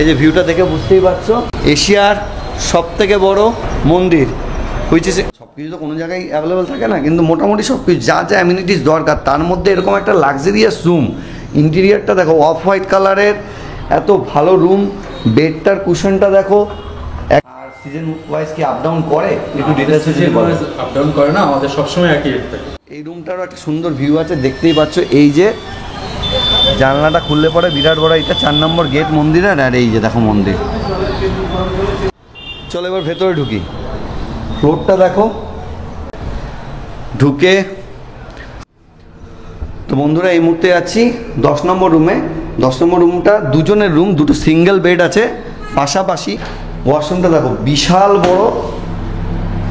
এই যে ভিউটা দেখে বুঝতেই পারছো, এশিয়ার সব থেকে বড় মন্দির হয়েছে। সব কিছু তো কোনো জায়গায় অ্যাভেলেবেল থাকে না, কিন্তু মোটামুটি সব কিছু যা যা অ্যামিনিটিস দরকার তার মধ্যে এরকম একটা লাক্সারিয়াস রুম। ইন্টেরিয়ারটা দেখো, অফ হোয়াইট কালারের, এত ভালো রুম। বেডটার কুশনটা দেখো। আর সিজন ওয়াইজ কি আপ ডাউন করে? একটু ডিটেলসে যদি বলো। আপ ডাউন করে না, আমাদের সবসময় একই রেট থাকে। এই রুমটারও একটা সুন্দর ভিউ আছে, দেখতেই পাচ্ছ। এই যে জানলাটা খুললে পরে বিরাট বড় এটা 4 নম্বর গেট মন্দিরের। আর এই যে দেখো মন্দির। চলো এবার ভেতরে ঢুকি। ফ্লোরটা দেখো, ঢুকে তো বন্ধুরা এই মুহূর্তে আছি 10 নম্বর রুমে। 10 নম্বর রুমটা দুজনের রুম, দুটো সিঙ্গেল বেড আছে পাশাপাশি। ওয়াশরুমটা দেখো বিশাল বড়,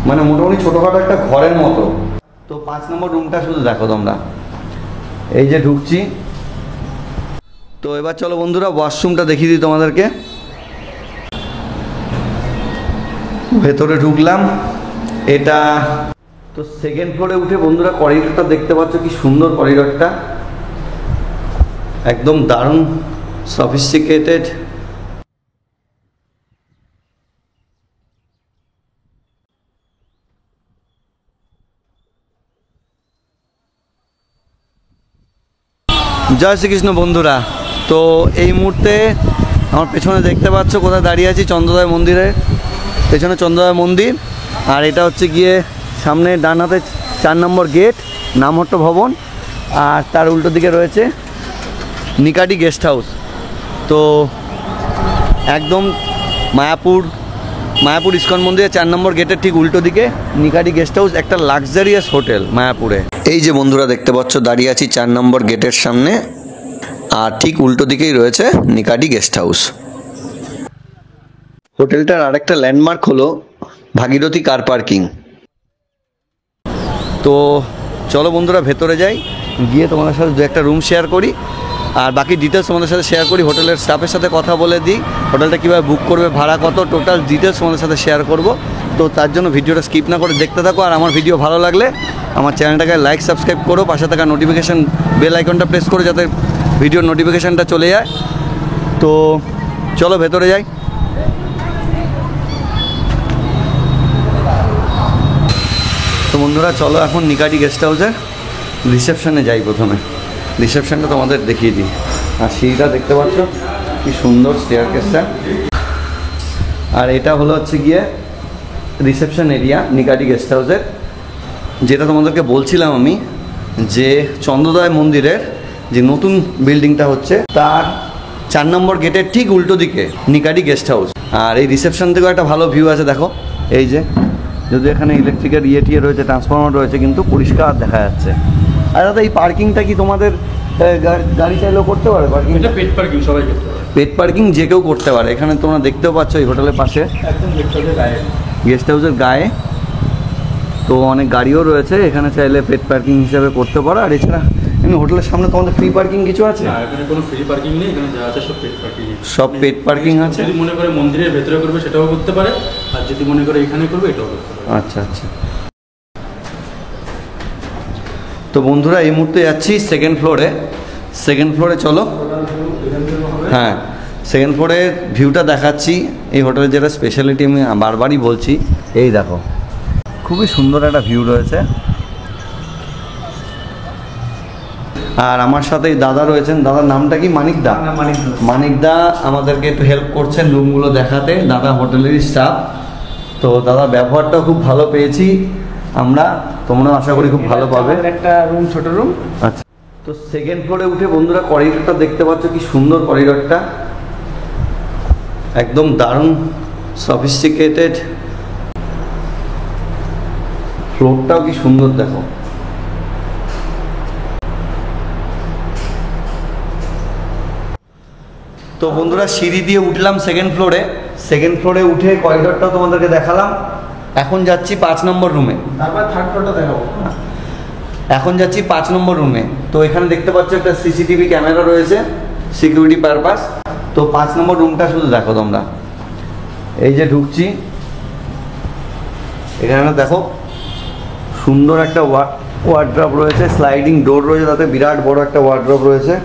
মানে মোটামুটি ছোটোখাটো একটা ঘরের মতো। তো 5 নম্বর রুমটা শুধু দেখো তোমরা। এই যে ঢুকছি, তো এবার চলো বন্ধুরা ওয়াশরুমটা দেখিয়ে দিই তোমাদেরকে। ভেতরে ঢুকলাম, এটা তো সেকেন্ড ফ্লোরে উঠে বন্ধুরা করিডোরটা দেখতে পাচ্ছ, কি সুন্দর করিডোরটা, একদম দারুণ সফিস্টিকেটেড। জয় শ্রীকৃষ্ণ বন্ধুরা। তো এই মুহূর্তে আমার পেছনে দেখতে পাচ্ছ কোথায় দাঁড়িয়ে আছি, চন্দ্রোদয় মন্দিরের পেছনে চন্দ্রোদয় মন্দির। আর এটা হচ্ছে গিয়ে সামনে ডান হাতে 4 নম্বর গেট, নামহট্ট ভবন। আর তার উল্টো দিকে রয়েছে নিকাটি গেস্ট হাউস। তো একদম মায়াপুর ইস্কন মন্দিরের 4 নম্বর গেটের ঠিক উল্টো দিকে নিকাটি গেস্ট হাউস, একটা লাক্সারিয়াস হোটেল মায়াপুরে। এই যে বন্ধুরা দেখতে পাচ্ছ দাঁড়িয়ে আছি 4 নম্বর গেটের সামনে, আর ঠিক উল্টো দিকেই রয়েছে নিকাটি গেস্ট হাউস। হোটেলটার আরেকটা ল্যান্ডমার্ক হলো ভাগীরথী কার পার্কিং। তো চলো বন্ধুরা ভেতরে যাই, গিয়ে তোমাদের সাথে দু একটা রুম শেয়ার করি, আর বাকি ডিটেলস তোমাদের সাথে শেয়ার করি। হোটেলের স্টাফের সাথে কথা বলে দিই, হোটেলটা কীভাবে বুক করবে, ভাড়া কত, টোটাল ডিটেলস তোমাদের সাথে শেয়ার করব। তো তার জন্য ভিডিওটা স্কিপ না করে দেখতে থাকো। আর আমার ভিডিও ভালো লাগলে আমার চ্যানেলটাকে লাইক সাবস্ক্রাইব করো, পাশে থাকা নোটিফিকেশান বেল আইকনটা প্রেস করো যাতে ভিডিওর নোটিফিকেশানটা চলে যায়। তো চলো ভেতরে যাই। তো বন্ধুরা চলো এখন নিকাটি গেস্ট হাউসের রিসেপশনে যাই। প্রথমে রিসেপশনটা তোমাদের দেখিয়ে দিই। আর সিঁড়িটা দেখতে পাচ্ছ কি সুন্দর স্টেয়ারকেসটা। আর এটা হলো হচ্ছে গিয়ে রিসেপশন এরিয়া নিকাটি গেস্ট হাউসের, যেটা তোমাদেরকে বলছিলাম আমি, যে চন্দ্রোদয় মন্দিরের যে নতুন বিল্ডিংটা হচ্ছে তার 4 নম্বর গেটের ঠিক উল্টো দিকে নিকাটি গেস্ট হাউস। আর এই রিসেপশন থেকেও একটা ভালো ভিউ আছে দেখো। এই যে যদি এখানে ইলেকট্রিকের ইয়ে রয়েছে, ট্রান্সফরমার রয়েছে, কিন্তু পরিষ্কার দেখা যাচ্ছে। আর দাদা এই পার্কিংটা কি তোমাদের গাড়ি চাইলেও করতে পারে? পার্কিং এটা পেড পার্কিং, সবাই করতে পারে। পেড পার্কিং যে কেউ করতে পারে। এখানে তোমরা দেখতেও পাচ্ছ এই হোটেলের পাশে একদম গেস্ট হাউসের গায়ে তো অনেক গাড়িও রয়েছে, এখানে চাইলে পেড পার্কিং হিসেবে করতে পারো। আর এছাড়া এমনি হোটেলের সামনে তোমাদের ফ্রি পার্কিং কিছু আছে? না, এখানে কোনো ফ্রি পার্কিং নেই, এখানে যা আছে সব পেড পার্কিং। সব পেড পার্কিং আছে। যদি মনে করে মন্দিরের ভেতরে করবে সেটাও করতে পারে, আর যদি মনে করে এখানে করবে এটাও করতে পারে। আচ্ছা আচ্ছা। তো বন্ধুরা এই মুহূর্তে যাচ্ছি সেকেন্ড ফ্লোরে। সেকেন্ড ফ্লোরে চলো। হ্যাঁ, সেকেন্ড ফ্লোরে ভিউটা দেখাচ্ছি। এই হোটেলের যেটা স্পেশালিটি আমি বারবারই বলছি, এই দেখো খুবই সুন্দর একটা ভিউ রয়েছে। আর আমার সাথে দাদা রয়েছেন, দাদার নামটা কি? মানিকদা। মানিকদা আমাদেরকে একটু হেল্প করছেন রুমগুলো দেখাতে, দাদা হোটেলেরই স্টাফ। তো দাদা ব্যবহারটাও খুব ভালো পেয়েছি আমরা, তোমরা আশা করি খুব ভালো পাবে। একটা রুম, ছোট রুম। আচ্ছা, তো সেকেন্ড ফ্লোরে উঠে বন্ধুরা করিডোরটা দেখতে পাচ্ছ, কি সুন্দর করিডোরটা, একদম দারুণ সফিস্টিকেটেড। ফ্লোরটাও কি সুন্দর দেখো। তো বন্ধুরা সিঁড়ি দিয়ে উঠলাম সেকেন্ড ফ্লোরে। সেকেন্ড ফ্লোরে উঠে করিডোরটাও তোমাদেরকে দেখালাম। এখন যাচ্ছি 5 নম্বর রুমে। তারপর থার্ড ফ্লোরটা দেখাবো। এখন যাচ্ছি 5 নম্বর রুমে। তো এখানে দেখতে পাচ্ছ একটা সিসিটিভি ক্যামেরা রয়েছে, সিকিউরিটি পারপাস। তো 5 নম্বর রুমটা শুধু দেখো তোমরা। এই যে ঢুকছি, এখানে দেখো সুন্দর একটা ওয়ার্ড্রপ রয়েছে, স্লাইডিং ডোর রয়েছে, তাতে বিরাট বড় একটা ওয়ার্ড্রপ রয়েছে।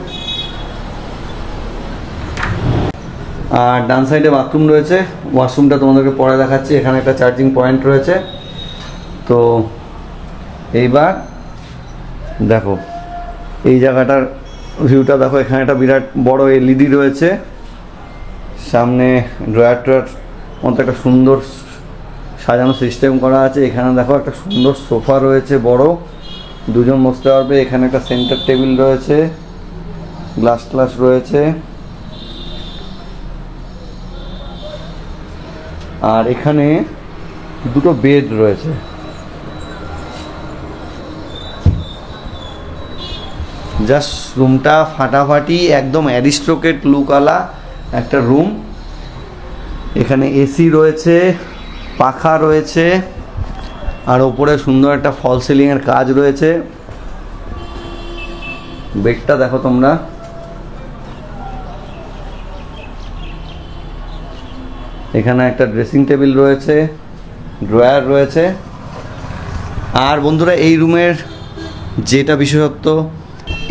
আর ডান সাইডে বাথরুম রয়েছে, ওয়াশরুমটা তোমাদেরকে পরে দেখাচ্ছি। এখানে একটা চার্জিং পয়েন্ট রয়েছে। তো এইবার দেখো এই জায়গাটার ভিউটা দেখো, এখানে একটা বিরাট বড় এলইডি রয়েছে, সামনে ড্রয়ার মতো একটা সুন্দর সাজানো সিস্টেম করা আছে। এখানে দেখো একটা সুন্দর সোফা রয়েছে, বড়, দুজন বসতে পারবে। এখানে একটা সেন্টার টেবিল রয়েছে, গ্লাস রয়েছে। আর এখানে দুটো বেড রয়েছে। জাস্ট রুমটা ফাটাফাটি, একদম অ্যারিস্টোক্রেট লুকওয়ালা একটা রুম। এখানে এসি রয়েছে, পাখা রয়েছে, আর ওপরে সুন্দর একটা ফল সিলিংয়ের কাজ রয়েছে। বেডটা দেখো তোমরা, এখানে একটা ড্রেসিং টেবিল রয়েছে, ড্রয়ার রয়েছে। আর বন্ধুরা এই রুমের যেটা বিশেষত্ব,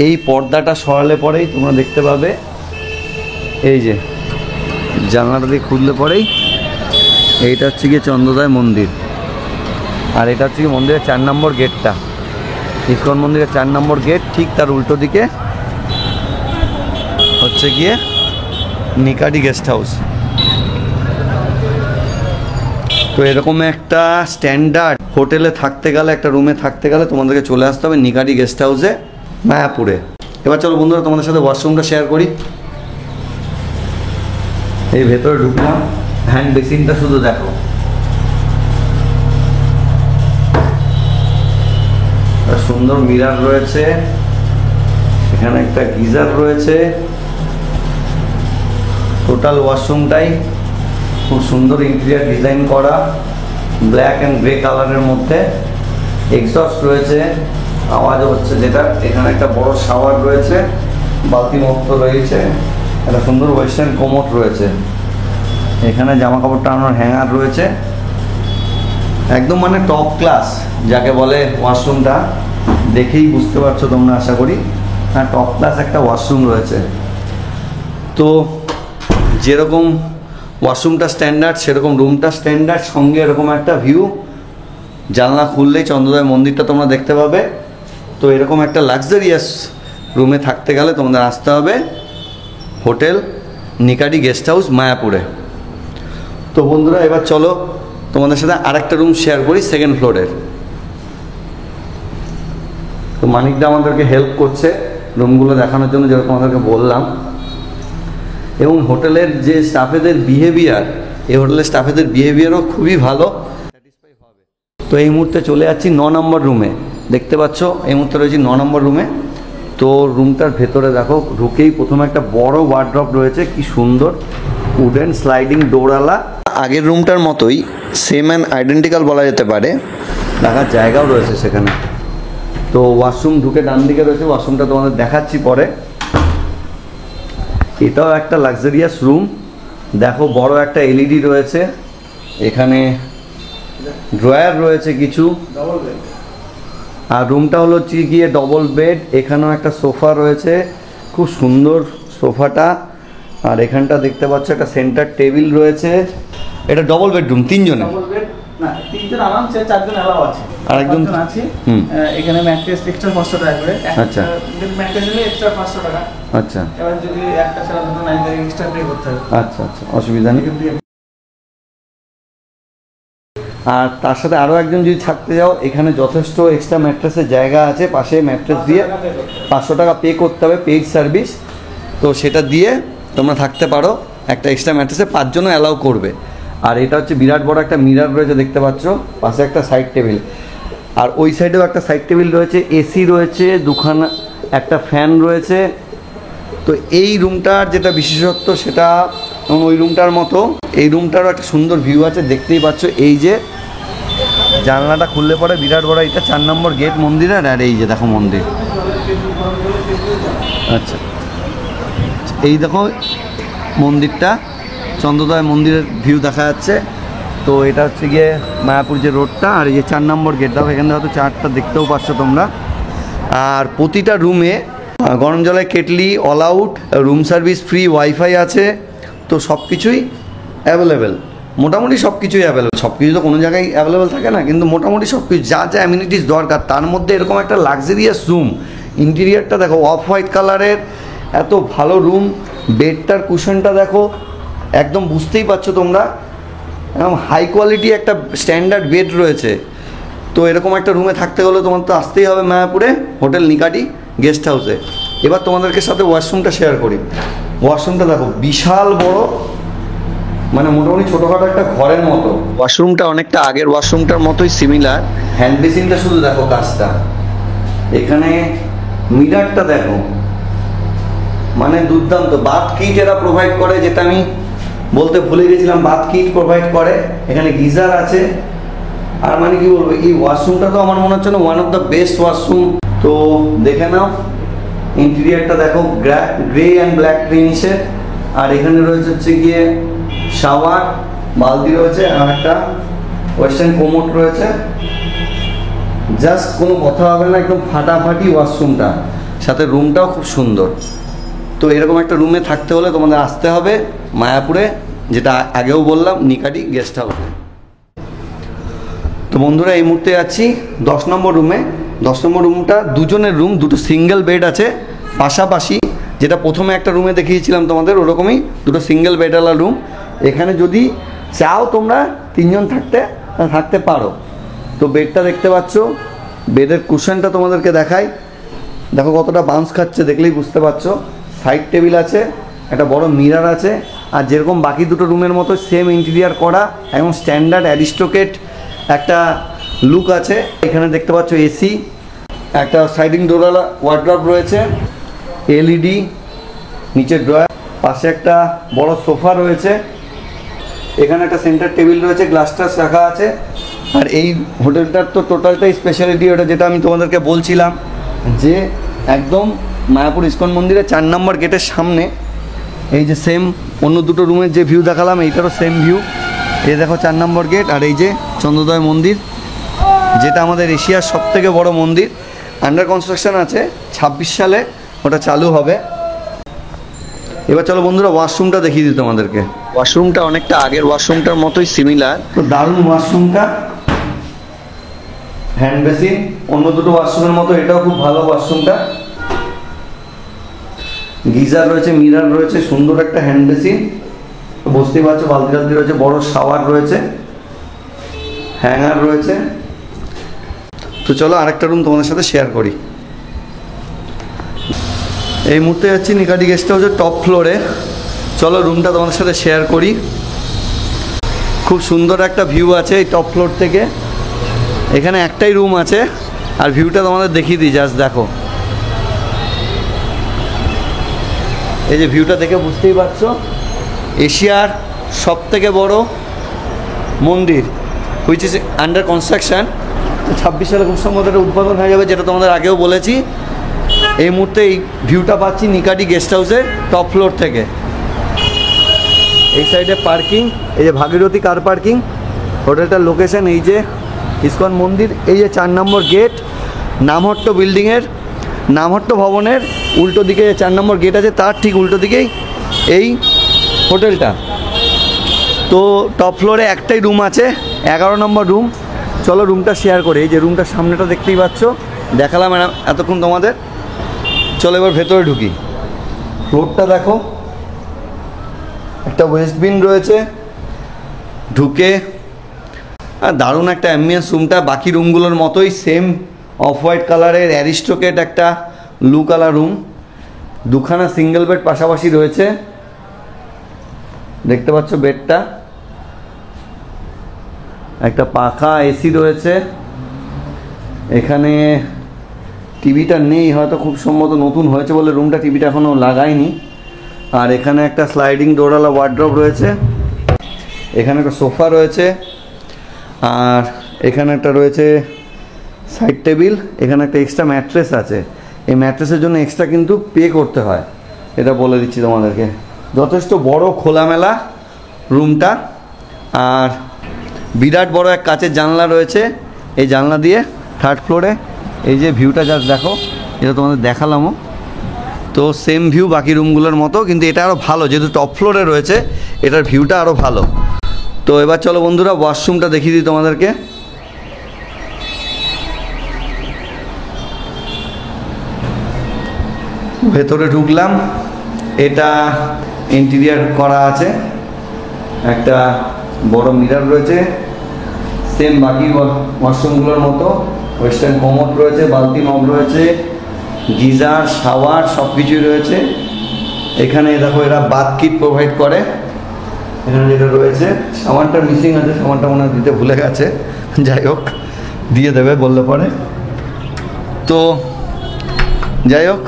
এই পর্দাটা সরালে পরেই তোমরা দেখতে পাবে, এই যে জানলাটা দিয়ে খুললে পরেই এইটা হচ্ছে গিয়ে চন্দ্রোদয় মন্দির। আর এটা হচ্ছে গিয়ে মন্দিরের 4 নম্বর গেটটা, ইসকন মন্দিরের 4 নম্বর গেট। ঠিক তার উল্টো দিকে হচ্ছে গিয়ে নিকাডি গেস্ট হাউস। তো এরকম একটা স্ট্যান্ডার্ড হোটেলে থাকতে গেলে, একটা রুমে থাকতে গেলে তোমাদেরকে চলে আসতে হবে নিকাডি গেস্ট হাউসে, মায়াপুরে। এবার চলো বন্ধুরা তোমাদের সাথে ওয়াশরুমটা শেয়ার করি। এই ভেতরে ঢুকলাম, হ্যান্ড বেসিনটা শুধু দেখো, সুন্দর মিরার রয়েছে, এখানে একটা গিজার রয়েছে। টোটাল ওয়াশরুমটাই খুব সুন্দর ইন্টেরিয়ার ডিজাইন করা, ব্ল্যাক অ্যান্ড গ্রে কালারের মধ্যে। এক্সস্ট রয়েছে, আওয়াজ হচ্ছে যেটা। এখানে একটা বড় শাওয়ার রয়েছে, বালতি মুক্ত রয়েছে, একটা সুন্দর ওয়েস্টার্ন কোমোড রয়েছে। এখানে জামা কাপড় টানানোর হ্যাঙ্গার রয়েছে। একদম মানে টপ ক্লাস যাকে বলে ওয়াশরুমটা, দেখেই বুঝতে পারছো তোমরা আশা করি। হ্যাঁ, টপ ক্লাস একটা ওয়াশরুম রয়েছে। তো যেরকম ওয়াশরুমটা স্ট্যান্ডার্ড, সেরকম রুমটা স্ট্যান্ডার্ড, সঙ্গে এরকম একটা ভিউ। জানলা খুললেই চন্দ্রোদয় মন্দিরটা তোমরা দেখতে পাবে। তো এরকম একটা লাক্সারিয়াস রুমে থাকতে গেলে তোমাদের আসতে হবে হোটেল নিকাডি গেস্ট হাউস, মায়াপুরে। তো বন্ধুরা এবার চলো তোমাদের সাথে আরেকটা রুম শেয়ার করি, সেকেন্ড ফ্লোরের। তো মানিকদা আমাদেরকে হেল্প করছে রুমগুলো দেখানোর জন্য, যেরকম তোমাদেরকে বললাম। এবং হোটেলের যে স্টাফেদের বিহেভিয়ার, এই হোটেলের স্টাফেদের বিহেভিয়ারও খুবই ভালো, স্যাটিসফাই হবে। তো এই মুহূর্তে চলে যাচ্ছি 9 নম্বর রুমে। দেখতে পাচ্ছ এই মুহূর্তে রয়েছি 9 নম্বর রুমে। তো রুমটার ভেতরে দেখো, ঢুকেই প্রথমে একটা বড় ওয়ার্ড্রপ রয়েছে, কি সুন্দর উডেন স্লাইডিং ডোরওয়ালা। আগের রুমটার মতোই সেম অ্যান্ড আইডেন্টিক্যাল বলা যেতে পারে, রাখার জায়গাও রয়েছে সেখানে। তো ওয়াশরুম ঢুকে ডান দিকে রয়েছে, ওয়াশরুমটা তোমাদের দেখাচ্ছি পরে। এটাও একটা লাক্সারিয়াস রুম, দেখো বড় একটা এলইডি রয়েছে, এখানে ড্রয়ার রয়েছে কিছু। আর রুমটা হলো গিয়ে ডবল বেড, এখানেও একটা সোফা রয়েছে, খুব সুন্দর সোফাটা। আর এখানটা দেখতে পাচ্ছ একটা সেন্টার টেবিল রয়েছে। এটা ডবল বেডরুম, 3 জনের? না, 3 জন আরামসে, 4 জন এলাও আছে। আরেকজন আছে। এখানে ম্যাট্রেস এক্সট্রা 500 টাকা করে। আচ্ছা, ম্যাট্রেস নিলে এক্সট্রা 500 টাকা। আচ্ছা, এবার যদি একটা ছাড়া দুটো নাই, তাহলে এক্সট্রা পে করতে হবে। আচ্ছা আচ্ছা, অসুবিধা নেই। আর তার সাথে আরও একজন যদি থাকতে যাও, এখানে যথেষ্ট এক্সট্রা ম্যাট্রেসের জায়গা আছে, পাশে ম্যাট্রেস দিয়ে 500 টাকা পে করতে হবে, পেইড সার্ভিস। তো সেটা দিয়ে তোমরা থাকতে পারো, একটা এক্সট্রা ম্যাট্রেসে 5 জনও অ্যালাউ করবে। আর এটা হচ্ছে বিরাট বড় একটা মিরার রয়েছে, দেখতে পাচ্ছ, পাশে একটা সাইড টেবিল। আর ওই সাইডেও একটা সাইড টেবিল রয়েছে, এসি রয়েছে, দুখানা একটা ফ্যান রয়েছে। তো এই রুমটার যেটা বিশেষত্ব, সেটা ওই রুমটার মতো এই রুমটারও একটা সুন্দর ভিউ আছে, দেখতেই পাচ্ছ। এই যে জানলাটা খুললে পরে বিরাট বড়, এটা 4 নম্বর গেট মন্দিরের। আর এই যে দেখো মন্দির, আচ্ছা এই দেখো মন্দিরটা, চন্দ্রোদয় মন্দিরের ভিউ দেখা যাচ্ছে। তো এটা হচ্ছে গিয়ে মায়াপুর যে রোডটা, আর এই যে 4 নম্বর গেট, দেখো এখানে হয়তো 4টা দেখতেও পাচ্ছ তোমরা। আর প্রতিটা রুমে গরম জলের kettle, all out, room service free, wifi আছে। তো সব কিছুই অ্যাভেলেবেল, মোটামুটি সব কিছুই অ্যাভেলেবেল। সব কিছু তো কোনো জায়গায় অ্যাভেলেবেল থাকে না, কিন্তু মোটামুটি সব কিছু যা যা অ্যামিনিটিস দরকার তার মধ্যে এরকম একটা লাক্সারিয়াস রুম। ইন্টেরিয়ারটা দেখো অফ হোয়াইট কালারের, এত ভালো রুম। বেডটার কুশনটা দেখো, একদম বুঝতেই পারছো তোমরা, একদম হাই কোয়ালিটি একটা স্ট্যান্ডার্ড বেড রয়েছে। তো এরকম একটা রুমে থাকতে হলে তোমার তো আসতেই হবে মায়াপুরে হোটেল নিকাটি গেস্ট হাউসে। এবার তোমাদেরকে সাথে ওয়াশরুমটা শেয়ার করি। ওয়াশরুমটা দেখো বিশাল বড়, মানে মোটামুটি ছোটোখাটো একটা ঘরের মতো। ওয়াশরুমটা অনেকটা আগের ওয়াশরুমটার মতোই সিমিলার। হ্যান্ড বেসিনটা শুধু দেখো কাজটা, এখানে মিরারটা দেখো, মানে দুর্দান্ত। বাথ কিট এরা প্রোভাইড করে, যেটা আমি বলতে ভুলে গেছিলাম, বাথ কিট প্রোভাইড করে। এখানে গিজার আছে। আর মানে কি বলবো, এই ওয়াশরুমটা তো আমার মনে হচ্ছে না one of the best washroom. তো দেখে নাও, ইন্টেরিয়ারটা দেখো গ্রে অ্যান্ড ব্ল্যাক ফিনিশের। আর এখানে রয়েছে হচ্ছে গিয়ে শাওয়ার, বালতি রয়েছে, আর একটা ওয়েস্টার্ন কোমোড রয়েছে। জাস্ট কোনো কথা হবে না, একদম ফাটাফাটি ওয়াশরুমটা, সাথে রুমটাও খুব সুন্দর। তো এরকম একটা রুমে থাকতে হলে তোমাদের আসতে হবে মায়াপুরে, যেটা আগেও বললাম, নিকাটি গেস্ট হাউসে। তো বন্ধুরা এই মুহূর্তে আছি 10 নম্বর রুমে। 10 নম্বর রুমটা দুজনের রুম, দুটো সিঙ্গেল বেড আছে পাশাপাশি। যেটা প্রথমে একটা রুমে দেখিয়েছিলাম তোমাদের, ওরকমই দুটো সিঙ্গেল বেডওয়ালা রুম। এখানে যদি চাও তোমরা 3 জন থাকতে পারো। তো বেডটা দেখতে পাচ্ছ, বেডের কুশনটা তোমাদেরকে দেখাই, দেখো কতটা বাউন্স খাচ্ছে, দেখলেই বুঝতে পারছো। সাইড টেবিল আছে, একটা বড় মিরর আছে, আর যেরকম বাকি দুটো রুমের মতো সেম ইন্টেরিয়ার করা, একদম স্ট্যান্ডার্ড অ্যারিস্টোক্রেট একটা লুক আছে। এখানে দেখতে পাচ্ছ এসি, একটা সাইডিং ডোরওয়ালা ওয়ার্ড্রপ রয়েছে, এলইডি, নিচে ড্রয়ার, পাশে একটা বড় সোফা রয়েছে। এখানে একটা সেন্টার টেবিল রয়েছে, গ্লাস টাস রাখা আছে। আর এই হোটেলটার তো টোটালটাই স্পেশালিটি, ওটা যেটা আমি তোমাদেরকে বলছিলাম, যে একদম মায়াপুর ইস্কন মন্দিরের 4 নম্বর গেটের সামনে এই যে সেম অন্য দুটো রুমের যে ভিউ দেখালাম, এইটারও সেম ভিউ। এই দেখো 4 নম্বর গেট, আর এই যে চন্দ্রোদয় মন্দির, যেটা আমাদের এশিয়ার সবথেকে বড় মন্দির। আন্ডার কনস্ট্রাকশন আছে, 26 সালে ওটা চালু হবে। এবার চলো বন্ধুরা ওয়াশরুমটা দেখিয়ে দিই তোমাদেরকে। ওয়াশরুমটা অনেকটা আগের ওয়াশরুমটার মতোই সিমিলার। তো দারুণ ওয়াশরুমটা, হ্যান্ড বেসিন অন্য দুটো ওয়াশরুমের মতো, এটাও খুব ভালো ওয়াশরুমটা। গিজার রয়েছে, মিরর রয়েছে, সুন্দর একটা হ্যান্ড বেসিন, বুঝতেই পারছো, বালতি টালতি রয়েছে, বড় শাওয়ার রয়েছে, হ্যাঙ্গার রয়েছে। তো চলো আরেকটা রুম তোমাদের সাথে শেয়ার করি। এই মুহূর্তে যাচ্ছি নিকাটি গেস্ট হাউসের টপ ফ্লোরে। চলো রুমটা তোমাদের সাথে শেয়ার করি। খুব সুন্দর একটা ভিউ আছে এই টপ ফ্লোর থেকে। এখানে একটাই রুম আছে, আর ভিউটা তোমাদের দেখিয়ে দিই, জাস্ট দেখো। এই যে ভিউটা দেখে বুঝতেই পারছো, এশিয়ার সবথেকে বড় মন্দির, হুইচ ইজ আন্ডার কনস্ট্রাকশান। 26 সালে খুব সম্ভবত এটা উদ্বোধন হয়ে যাবে, যেটা তোমাদের আগেও বলেছি। এই মুহূর্তে এই ভিউটা পাচ্ছি নিকাটি গেস্ট হাউসের টপ ফ্লোর থেকে। এই সাইডে পার্কিং, এই যে ভাগীরথী কার পার্কিং, হোটেলটার লোকেশন এই যে ইস্কন মন্দির, এই যে 4 নম্বর গেট, নামহট্ট বিল্ডিংয়ের, নামহট্ট ভবনের উল্টো দিকে 4 নম্বর গেট আছে, তার ঠিক উল্টো দিকেই এই হোটেলটা। তো টপ ফ্লোরে একটাই রুম আছে, 11 নম্বর রুম। চলো রুমটা শেয়ার করি। এই যে রুমটার সামনেটা দেখতেই পাচ্ছ, দেখালাম এতক্ষণ তোমাদের। চলো এবার ভেতরে ঢুকি। ফ্লোরটা দেখো, একটা ওয়েস্টবিন রয়েছে, ঢুকে আর দারুণ একটা অ্যাম্বিয়েন্স রুমটা, বাকি রুমগুলোর মতোই সেম অফ হোয়াইট কালারের অ্যারিস্টোক্রেট একটা ব্লু কালার রুম। দুখানা সিঙ্গেল বেড পাশাপাশি রয়েছে, দেখতে পাচ্ছ বেডটা, একটা পাখা, এসি রয়েছে। এখানে টিভিটা নেই, হয়তো খুব সম্ভবত নতুন হয়েছে বলে রুমটা টিভিটা এখনও লাগায়নি। আর এখানে একটা স্লাইডিং ডোরওয়ালা ওয়ার্ড্রপ রয়েছে, এখানে একটা সোফা রয়েছে, আর এখানে একটা রয়েছে সাইড টেবিল। এখানে একটা এক্সট্রা ম্যাট্রেস আছে, এই ম্যাট্রেসের জন্য এক্সট্রা কিন্তু পে করতে হয়, এটা বলে দিচ্ছি তোমাদেরকে। যথেষ্ট বড় খোলামেলা রুমটা, আর বিরাট বড় এক কাচের জানলা রয়েছে। এই জানলা দিয়ে 3rd ফ্লোরে এই যে ভিউটা জাস্ট দেখো, এটা তোমাদের দেখালামও। তো সেম ভিউ বাকি রুমগুলোর মতো, কিন্তু এটা আরও ভালো, যেহেতু টপ ফ্লোরে রয়েছে এটার ভিউটা আরও ভালো। তো এবার চলো বন্ধুরা ওয়াশরুমটা দেখিয়ে দিই তোমাদেরকে। ভেতরে ঢুকলাম, এটা ইন্টেরিয়ার করা আছে, একটা বড় মিরর রয়েছে সেম বাকি ওয়াশরুমগুলোর মতো, ওয়েস্টার্ন কমোড রয়েছে, বালতি নব রয়েছে, গিজার, শাওয়ার সব কিছুই রয়েছে। এখানে দেখো এরা বাথ কিট প্রোভাইড করে, এখানে যেটা রয়েছে। সাবানটা মিসিং আছে, সাবানটা মনে হয় দিতে ভুলে গেছে, যাই হোক দিয়ে দেবে বললে পরে। তো যাই হোক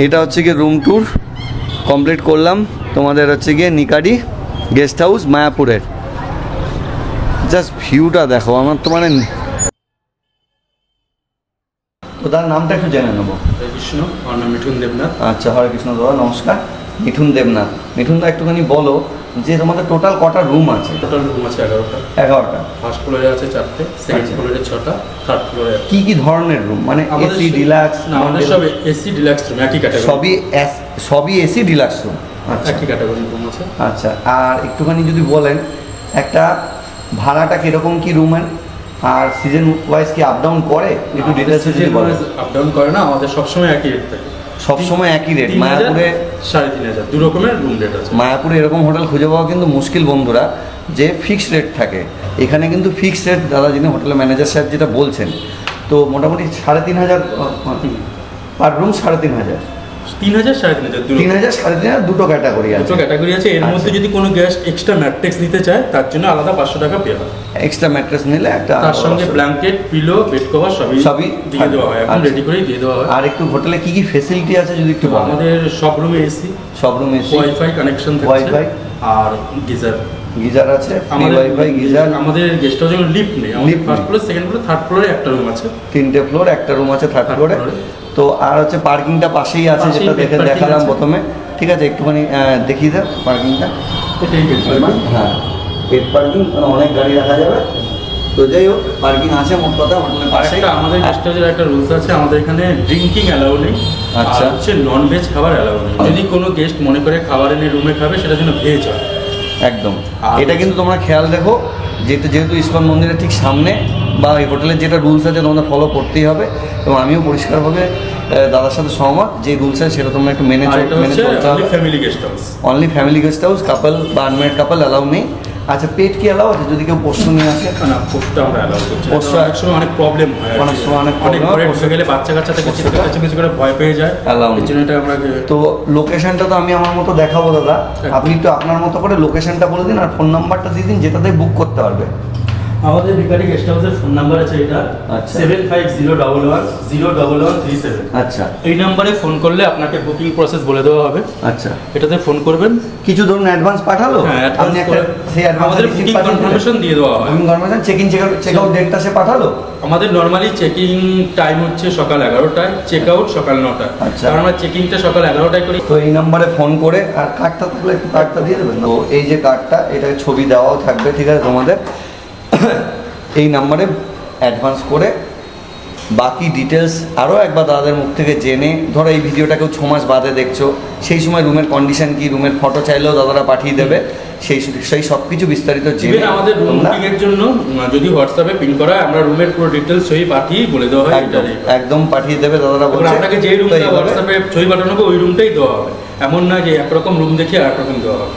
এটা হচ্ছে গিয়ে রুম ট্যুর কমপ্লিট করলাম তোমাদের হচ্ছে গিয়ে নিকাডি গেস্ট হাউস মায়াপুরের। জাস্ট ভিউটা দেখো, আমার তো মানে তো তার নামটা একটু জেনে নেবো। হরে কৃষ্ণ, আমার নাম মিঠুন দেবনাথ। আচ্ছা, হরে কৃষ্ণ দাদা, নমস্কার। মিঠুন দেবনাথ। মিঠুন দা একটুখানি বলো যে তোমাদের টোটাল কটা রুম আছে? টোটাল রুম আছে 11টা। 11টা। ফার্স্ট ফ্লোরে আছে 4টে, সেকেন্ড ফ্লোরে 6টা, থার্ড ফ্লোরে কি কি ধরনের রুম, মানে এসি ডিলাক্স? না, আমাদের সব এসি ডিলাক্স রুম, একই ক্যাটাগরি। সবই এসি ডিলাক্স রুম? আচ্ছা, একই ক্যাটাগরি রুম আছে। আচ্ছা, আর একটুখানি যদি বলেন একটা ভাড়াটা কিরকম কি রুমের, আর সিজন ওয়াইজ কি আপ ডাউন করে? একটু ডিটেলসে যদি বলেন। আপ ডাউন করে না, আমাদের সবসময় একই রেট থাকে। সবসময় একই রেট? মায়াপুরে 3,500 দু রকমের রুম রেট আছে। মায়াপুরে এরকম হোটেল খুঁজে পাওয়া কিন্তু মুশকিল বন্ধুরা, যে ফিক্সড রেট থাকে। এখানে কিন্তু ফিক্সড রেট, দাদা যিনি হোটেলের ম্যানেজার সাহেব যেটা বলছেন, তো মোটামুটি 3,500 পার রুম। 3,500, 3,000, 3,500, 3,000, 3,500 দুটো ক্যাটাগরি আছে। দুটো ক্যাটাগরি আছে। এর মধ্যে যদি কোনো গেস্ট এক্সট্রা ম্যাট্রেক্স নিতে চায় তার জন্য আলাদা 500 টাকা পে হয়। এক্সট্রা ম্যাট্রেস নিলে একটা, তার সঙ্গে ব্ল্যাঙ্কেট, পিলো, বেড কভার সবই দিয়ে দেওয়া হয়, এখন রেডি করেই দিয়ে দেওয়া হয়। আর একটু হোটেলে কি কি ফেসিলিটি আছে যদি একটু বলেন। আমাদের সব রুমে এসি, সব রুমে এসি, ওয়াইফাই কানেকশন থাকছে, ওয়াইফাই আর গিজার। গিজার আছে, আমাদের ওয়াইফাই, গিজার। আমাদের গেস্ট হাউসে লিফট নেই, আমাদের first floor, second floor, third ফ্লোরে একটা রুম আছে। 3টে ফ্লোর, একটা রুম আছে থার্ড ফ্লোরে। তো আর হচ্ছে পার্কিংটা পাশেই আছে, পাশেই যেটা paid দেখালাম parking আছে। প্রথমে। ঠিক আছে, একটুখানি দেখিয়ে দাও পার্কিংটা। এটাই paid parking। হ্যাঁ, পেড পার্কিং, অনেক গাড়ি রাখা যাবে। তো যাই হোক পার্কিং আছে মোট কথা হোটেলের পাশে। আরেকটা আমাদের গেস্ট হাউসের একটা রুলস আছে, আমাদের এখানে ড্রিঙ্কিং অ্যালাউ নেই। আচ্ছা। আর হচ্ছে নন ভেজ খাবার অ্যালাউ নেই। যদি কোনো গেস্ট মনে করে খাবার এনে রুমে খাবে, সেটার জন্য ভেজ হয়। একদম। আর এটা কিন্তু তোমরা খেয়াল দেখো, যেহেতু ইসকন মন্দিরের ঠিক সামনে, বা এই হোটেলের যেটা রুলস আছে তোমাদের ফলো করতেই হবে। এবং আমিও পরিষ্কারভাবে দাদার সাথে সহমত, যে রুলস আছে সেটা তোমরা একটু মেনে চলতে হবে। Family guest house, only family guest house, couple বা আনম্যারিড কাপল অ্যালাউ নেই। আচ্ছা, পেট কি অ্যালাউ আছে যদি কেউ পোষ্য নিয়ে আসে? না, পোস্টটা আমরা অ্যালাউ করছি না। পোষ্য অনেক সময় অনেক প্রবলেম হয়, অনেক সময় অনেক problem হয়। ঘরে ঢুকে গেলে বাচ্চা কাচ্চা থেকে কিছু করে ভয় পেয়ে যায়, Allow এর জন্য এটা আমরা তো লোকেশনটা তো আমি আমার মতো দেখাবো দাদা, আপনি তো আপনার মতো করে লোকেশনটা বলে দিন আর ফোন নাম্বারটা দিয়ে দিন যেটাতে বুক করতে পারবে। আমাদের ভিকারি গেস্ট হাউসের ফোন নাম্বার আছে এটা, আচ্ছা। 7501101137। আচ্ছা, এই নাম্বারে ফোন করলে আপনাকে বুকিং প্রসেস বলে দেওয়া হবে। আচ্ছা, এটাতে ফোন করবেন, কিছু ধরুন অ্যাডভান্স পাঠালো, হ্যাঁ, আপনি একটা সেই অ্যাডভান্স আমাদের বুকিং কনফার্মেশন দিয়ে দেওয়া হয়। বুকিং কনফার্মেশন, চেক আউট ডেটটা সে পাঠালো। আমাদের নর্মালি চেকিং টাইম হচ্ছে সকাল 11টায়, চেক আউট সকাল 9টায়। আচ্ছা। কারণ আমরা চেকিংটা সকাল 11টায় করি। তো এই নাম্বারে ফোন করে, আর কার্ডটা থাকলে একটু কার্ডটা দিয়ে দেবেন। তো এই যে কার্ডটা, এটা ছবি দেওয়াও থাকবে, ঠিক আছে তোমাদের। এই নাম্বারে অ্যাডভান্স করে বাকি ডিটেলস আরও একবার দাদাদের মুখ থেকে জেনে, ধরো এই ভিডিওটা কেউ 6 মাস বাদে দেখছো, সেই সময় রুমের কন্ডিশন কি, রুমের ফটো চাইলেও দাদারা পাঠিয়ে দেবে, সেই সব কিছু বিস্তারিত জেনে আমাদের রুম বুকিং এর জন্য যদি হোয়াটসঅ্যাপে পিন করা, আমরা রুমের পুরো ডিটেলস ছবি পাঠিয়ে বলে দেওয়া হয়। একদম পাঠিয়ে দেবে দাদারা বলছে। আপনাকে যে রুমটা হোয়াটসঅ্যাপে ছবি পাঠানো হবে ওই রুমটাই দেওয়া হবে, এমন না যে একরকম রুম দেখিয়ে আরেক রকম দেওয়া হবে।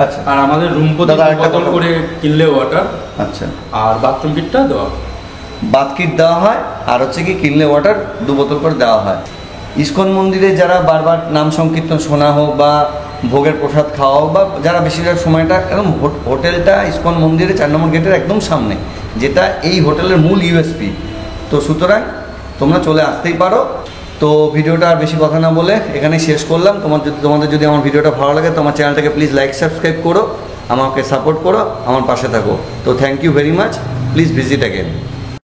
আচ্ছা। আর আমাদের রুম প্রতি বোতল করে কিনলে ওয়াটার, আচ্ছা, আর বাথরুম কিটটা দেওয়া হবে। বাথ কিট দেওয়া হয়, আর হচ্ছে কি কিনলে ওয়াটার 2 বোতল করে দেওয়া হয়। ইসকন মন্দিরে যারা বারবার নাম সংকীর্তন শোনা হোক বা ভোগের প্রসাদ খাওয়া হোক, বা যারা বেশিরভাগ সময়টা একদম হোটেলটা ইসকন মন্দিরে 4 নম্বর গেটের একদম সামনে, যেটা এই হোটেলের মূল ইউএসপি। তো সুতরাং তোমরা চলে আসতেই পারো। তো ভিডিওটা আর বেশি কথা না বলে এখানেই শেষ করলাম। তোমাদের যদি আমার ভিডিওটা ভালো লাগে, তোমার চ্যানেলটাকে প্লিজ লাইক সাবস্ক্রাইব করো, আমাকে সাপোর্ট করো, আমার পাশে থাকো। তো thank you very much, please visit again.